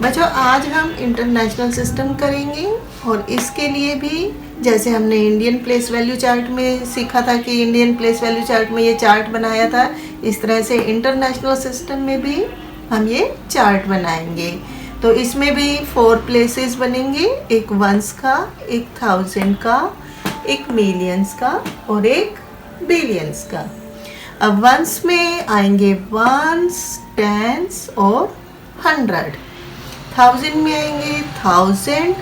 बच्चों आज हम इंटरनेशनल सिस्टम करेंगे और इसके लिए भी जैसे हमने इंडियन प्लेस वैल्यू चार्ट में सीखा था कि इंडियन प्लेस वैल्यू चार्ट में ये चार्ट बनाया था, इस तरह से इंटरनेशनल सिस्टम में भी हम ये चार्ट बनाएंगे। तो इसमें भी 4 प्लेसेस बनेंगे, एक वंस का, एक थाउजेंड का, एक मिलियंस का और एक बिलियंस का। अब वंस में आएंगे वंस, टेंस और 100। थाउजेंड में आएंगे 1000,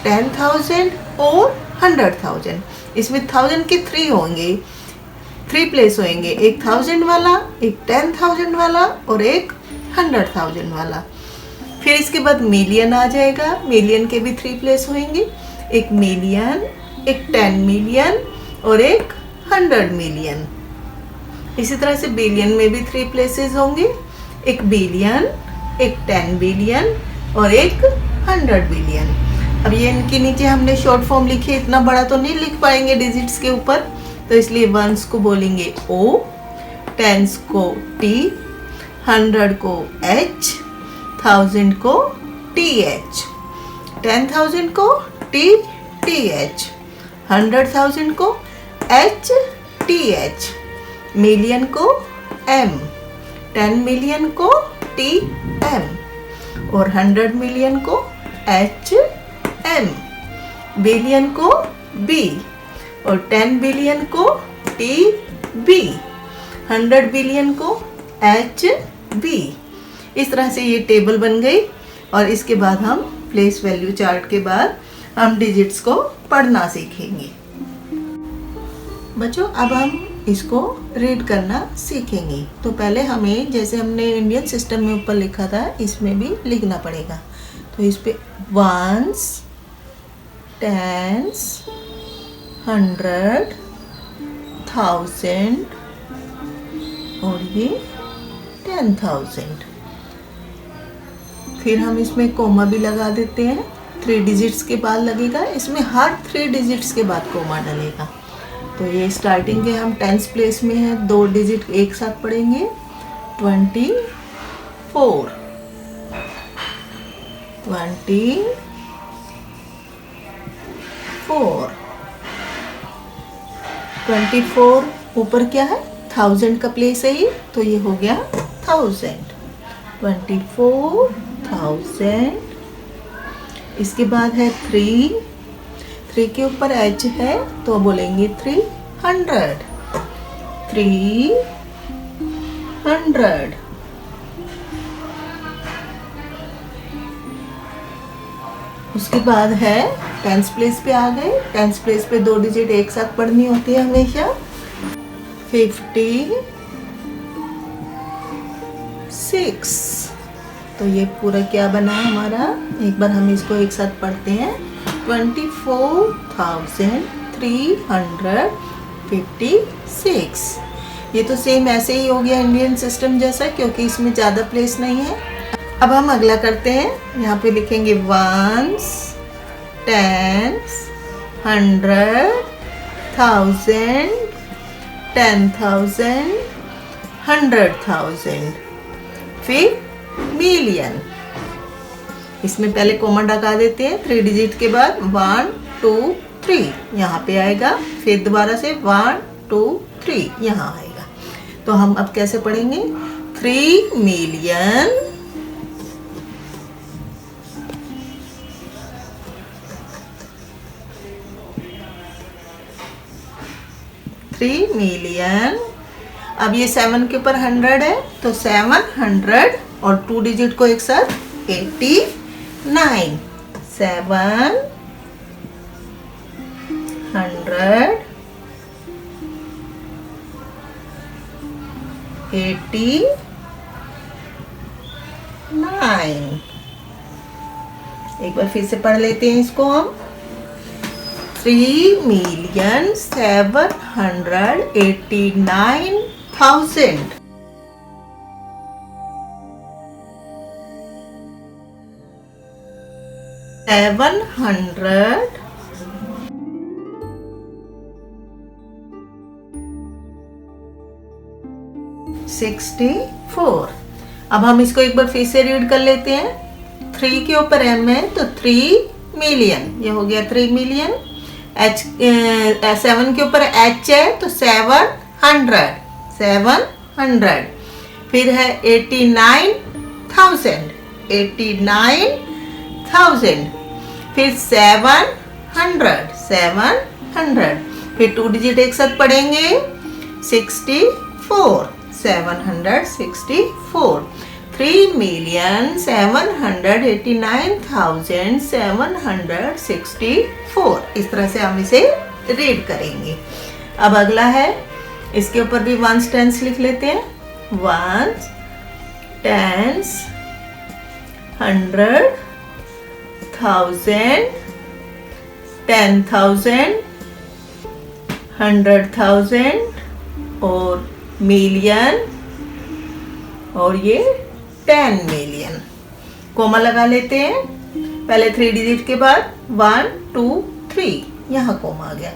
10,000 और 100,000। इसमें 1000 के 3 होंगे, 3 प्लेस होंगे, एक 1000 वाला, एक 10,000 वाला और एक 100,000 वाला। फिर इसके बाद मिलियन आ जाएगा, मिलियन के भी 3 प्लेस होंगे, एक मिलियन, एक 10 मिलियन और एक 100 मिलियन। इसी तरह से बिलियन में भी 3 प्लेसेस होंगे, एक बिलियन, एक 10 बिलियन और एक 100 बिलियन। अब ये इनके नीचे हमने शॉर्ट फॉर्म लिखी, इतना बड़ा तो नहीं लिख पाएंगे डिजिट्स के ऊपर, तो इसलिए वंस को बोलेंगे O, टेंस को T, 100 को H, 1000 को TH, 10,000 को TH, 100,000 को HTH, मिलियन को M, 10 मिलियन को TM और 100 मिलियन को HM, बिलियन को B और 10 बिलियन को TB, 100 बिलियन को HB। इस तरह से ये टेबल बन गई और इसके बाद हम प्लेस वैल्यू चार्ट के बाद हम डिजिट्स को पढ़ना सीखेंगे। बच्चों अब हम इसको रीड करना सीखेंगे। तो पहले हमें जैसे हमने इंडियन सिस्टम में ऊपर लिखा था इसमें भी लिखना पड़ेगा। तो इस पे वंस, टेंस, 100, 1000 और ये 10,000। फिर हम इसमें कोमा भी लगा देते हैं, 3 डिजिट्स के बाद लगेगा, इसमें हर 3 डिजिट्स के बाद कोमा डलेगा। तो ये स्टार्टिंग के हम टेंस प्लेस में है, 2 डिजिट एक साथ पढ़ेंगे, 24, 24 ऊपर क्या है 1000 का प्लेस है ये, तो ये हो गया 1000, 24,000। इसके बाद है 3 के ऊपर H है तो बोलेंगे 300, 300। उसके बाद है टेंस प्लेस पे आ गए, टेंस प्लेस पे 2 डिजिट एक साथ पढ़नी होती है हमेशा, 56। तो ये पूरा क्या बना हमारा, एक बार हम इसको एक साथ पढ़ते हैं, 24,356। ये तो सेम ऐसे ही हो गया इंडियन सिस्टम जैसा, क्योंकि इसमें ज़्यादा प्लेस नहीं है। अब हम अगला करते हैं, यहाँ पे लिखेंगे वंस, टेंस, 100, 1000, 10,000, 100,000। फिर मिलियन, इसमें पहले कोमा लगा देते हैं, 3 डिजिट के बाद 1 2 3 यहाँ पे आएगा, फिर दोबारा से 1 2 3 यहाँ आएगा। तो हम अब कैसे पढ़ेंगे, 3 मिलियन 3 मिलियन। अब ये 7 के ऊपर 100 है तो 700 और 2 डिजिट को एक साथ 89, 700, 89। एक बार फिर से पढ़ लेते हैं इसको हम, 3,789,000। 764। अब हम इसको एक बार फिर से रीड कर लेते हैं, 3 के ऊपर m है तो 3 मिलियन, ये हो गया 3 मिलियन। 7 के ऊपर h है तो 700। फिर है 89,000, फिर 700, फिर 2 डिजिट एक साथ पढ़ेंगे 64, 764। 3,789,764, इस तरह से हम इसे रीड करेंगे। अब अगला है, इसके ऊपर भी वंस टेंस लिख लेते हैं। वंस, टेंस, 100, 1000, 10,000, 100,000 और मिलियन, और ये 10 मिलियन। कोमा लगा लेते हैं, पहले 3 डिजिट के बाद 1 2 3, यहाँ कोमा आ गया।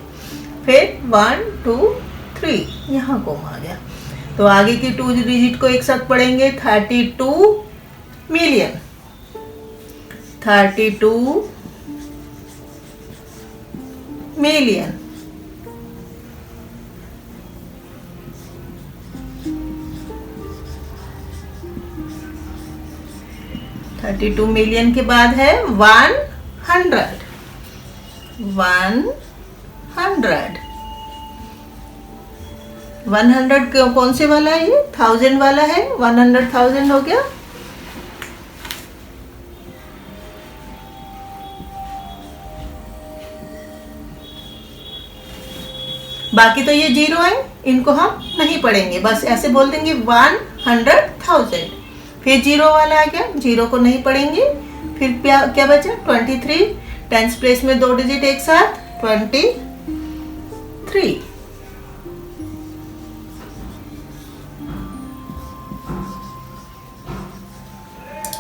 फिर 1 2 3, यहाँ कोमा आ गया। तो आगे की 2 डिजिट को एक साथ पढ़ेंगे। 32 मिलियन, 32 मिलियन। 32 मिलियन के बाद है 100, 100 कौन से वाला है? ये 1000 वाला है। 100,000 हो गया। बाकी तो ये 0 है, इनको हम नहीं पढ़ेंगे, बस ऐसे बोल देंगे 100,000। फिर 0 वाला आ गया, 0 को नहीं पढ़ेंगे। फिर क्या बचा? 23, टेंस प्लेस में 2 डिजिट एक साथ 23।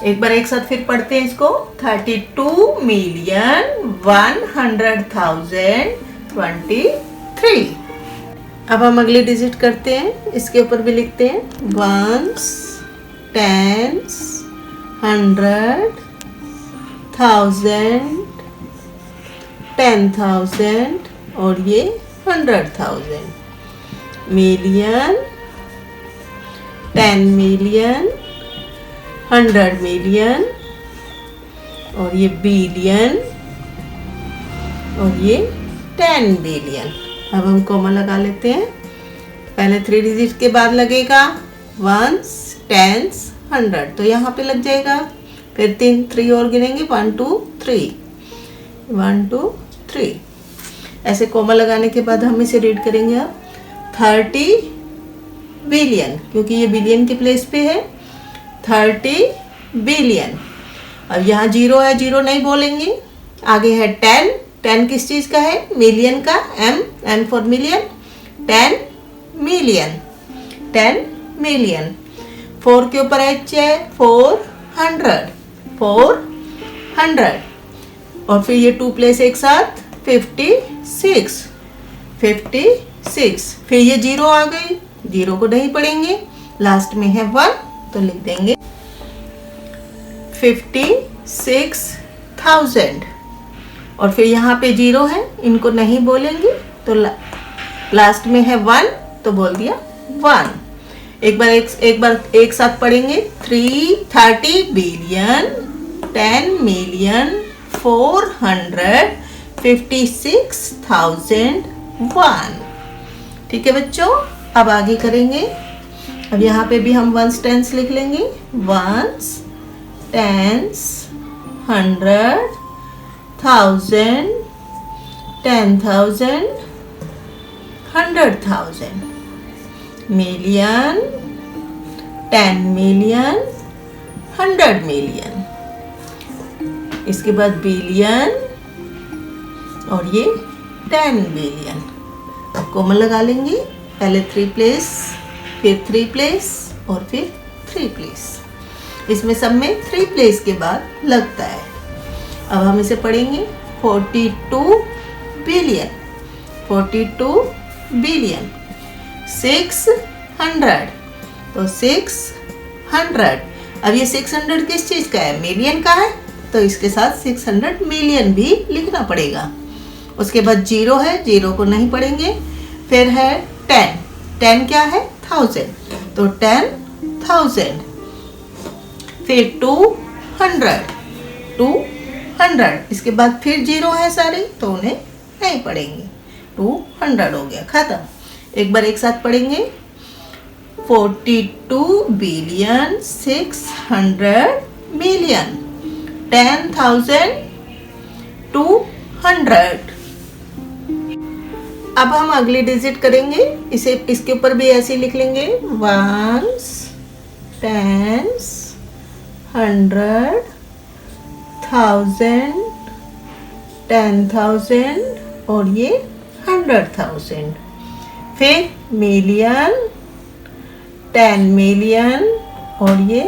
एक बार एक साथ फिर पढ़ते हैं इसको। 32,100,023। अब हम अगली डिजिट करते हैं, इसके ऊपर भी लिखते हैं। वंस, टेंस, 100, 1000, 10,000 और ये 100,000। मिलियन, 10 मिलियन, 100 मिलियन और ये बिलियन और ये 10 बिलियन। अब हम कॉमा लगा लेते हैं। पहले 3 डिजिट के बाद लगेगा वंस, टेंस, 100, तो यहाँ पे लग जाएगा। फिर 3 और गिनेंगे, 1 2 3, 1 2 3। ऐसे कॉमा लगाने के बाद हम इसे रीड करेंगे। अब 30 बिलियन, क्योंकि ये बिलियन के प्लेस पे है। 30 बिलियन। अब यहाँ 0 है, 0 नहीं बोलेंगे। आगे है 10, 10 किस चीज़ का है? मिलियन का। M for million. 10 million, 10 million. 4 के ऊपर H है, 400, 400 और फिर ये 2 प्लेस एक साथ 56, 56। फिर ये 0 आ गई, 0 को नहीं पढ़ेंगे। लास्ट में है 1, तो लिख देंगे 56,000 और फिर यहाँ पे 0 है, इनको नहीं बोलेंगे। तो लास्ट में है 1, तो बोल दिया 1। एक बार एक साथ पढ़ेंगे। 30 बिलियन, 10 मिलियन, 456,001। ठीक है बच्चों, अब आगे करेंगे। अब यहाँ पे भी हम वंस टेंस लिख लेंगे। Ones, tens, 100, 1000, 10,000, 100,000। Million, 10 million, 100 million. इसके बाद बिलियन और ये 10 बिलियन। अब कॉमा लगा लेंगे। पहले 3 प्लेस, फिर 3 प्लेस और फिर 3 प्लेस। इसमें सब में 3 प्लेस के बाद लगता है। अब हम इसे पढ़ेंगे। 42 बिलियन, 42 बिलियन। 600, तो 600। अब ये 600 किस चीज़ का है? मिलियन का है, तो इसके साथ 600 मिलियन भी लिखना पड़ेगा। उसके बाद 0 है, 0 को नहीं पढ़ेंगे। फिर है 10, 10 क्या है? 1000, तो 10,000। फिर 200, 200, इसके बाद फिर 0 है सारे, तो उन्हें नहीं पढ़ेंगे। 200 हो गया, खत्म। एक बार एक साथ पढ़ेंगे। 42 बिलियन 600 मिलियन 10,200। अब हम अगली डिजिट करेंगे, इसे इसके ऊपर भी ऐसे लिख लेंगे, वंस, टेंस, 100, 1000, 10,000 और ये 100,000। फिर मिलियन, 10 मिलियन और ये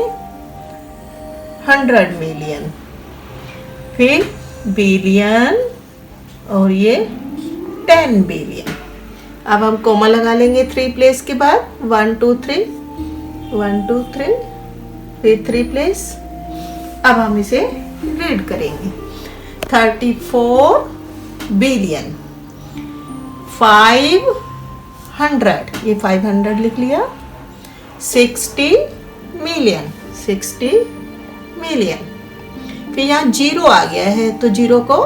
100 मिलियन। फिर बिलियन और ये 10 बिलियन। अब हम कोमा लगा लेंगे 3 प्लेस के बाद, 1 2 3, 1 2 3, फिर 3 प्लेस। अब हम इसे रीड करेंगे। 34 बिलियन 500, ये 500 लिख लिया। 60 मिलियन, 60 मिलियन। फिर यहाँ 0 आ गया है, तो 0 को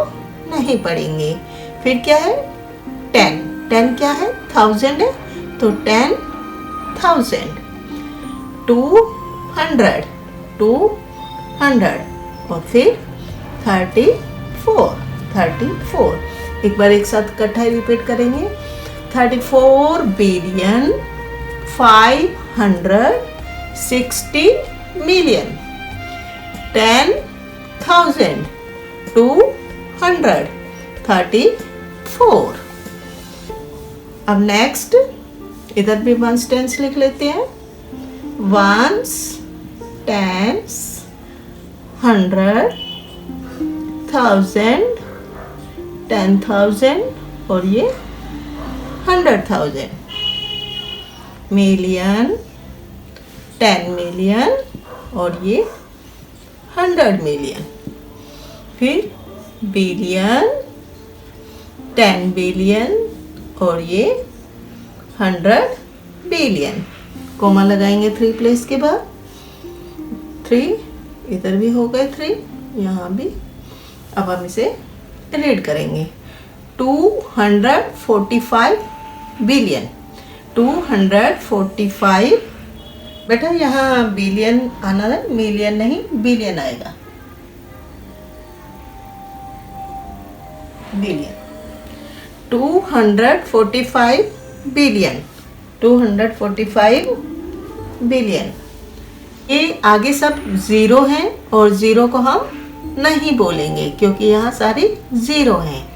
नहीं पढ़ेंगे। फिर क्या है? 10, 10 क्या है? 1000 है, तो 10,000। 200, 200 और फिर 34, 34। एक बार एक साथ इकट्ठा रिपीट करेंगे। 34 बिलियन 560 मिलियन 10,234। अब नेक्स्ट इधर भी वंस टेंस लिख लेते हैं। वंस, टेंस, 100, 1000, 10,000 और ये 100,000। मिलियन, 10 मिलियन और ये 100 मिलियन। फिर बिलियन, 10 बिलियन और ये 100 बिलियन। कोमा लगाएंगे 3 प्लेस के बाद। 3 इधर भी हो गए, 3 यहाँ भी। अब हम इसे रीड करेंगे। 245 बिलियन, 245। बेटा यहाँ बिलियन आना है, मिलियन नहीं, बिलियन आएगा। Billion, 245 billion, 245 billion. ये आगे सब 0 हैं और 0 को हम नहीं बोलेंगे क्योंकि यहाँ सारी 0 हैं।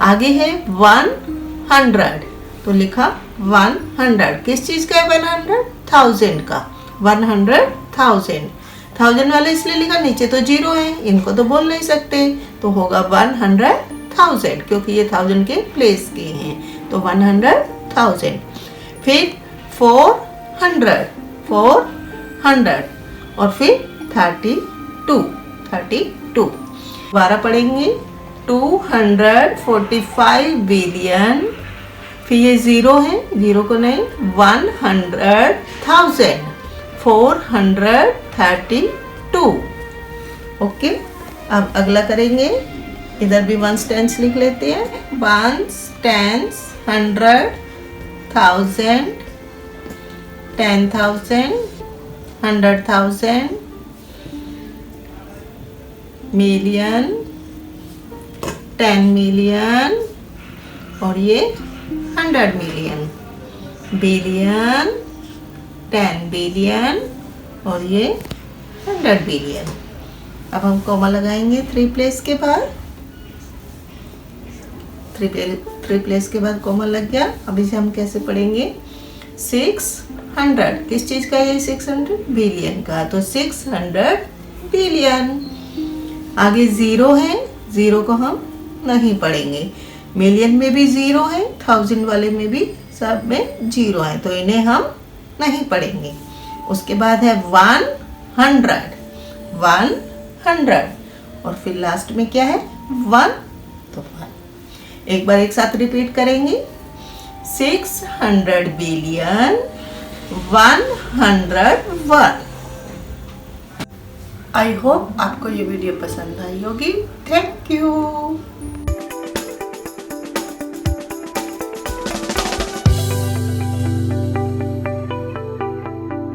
आगे है 100, तो लिखा 100। किस चीज़ का है 100? 1000 का। 100,000, 1000 वाले इसलिए लिखा, नीचे तो 0 है, इनको तो बोल नहीं सकते, तो होगा 100,000 क्योंकि ये 1000 के प्लेस के हैं, तो 100,000। फिर 400, 400 और फिर 32, 32। दोबारा पढ़ेंगे। 245 बिलियन, फिर ये 0 है, 0 को नहीं, 100,000, 432। ओके, अब अगला करेंगे। इधर भी वंस टेंस लिख लेते हैं। वंस, टेंस, 100, 1000, 10,000, 100,000, मिलियन, 10 मिलियन और ये 100 मिलियन। बिलियन, 10 बिलियन और ये 100 बिलियन। अब हम कॉमा लगाएंगे 3 प्लेस के बाद। 3 प्लेस के बाद कॉमा लग गया। अब इसे हम कैसे पढ़ेंगे? 600, किस चीज़ का है? 600 बिलियन का, तो 600 बिलियन। आगे 0 है, 0 को हम नहीं पढ़ेंगे। मिलियन में भी 0 है, 1000 वाले में भी सब में 0 है, तो इन्हें हम नहीं पढ़ेंगे। उसके बाद है 100, 100 और फिर लास्ट में क्या है 1, तो 1। एक बार एक साथ रिपीट करेंगे, 600 बिलियन 101। आई होप आपको ये वीडियो पसंद आई होगी। Thank you.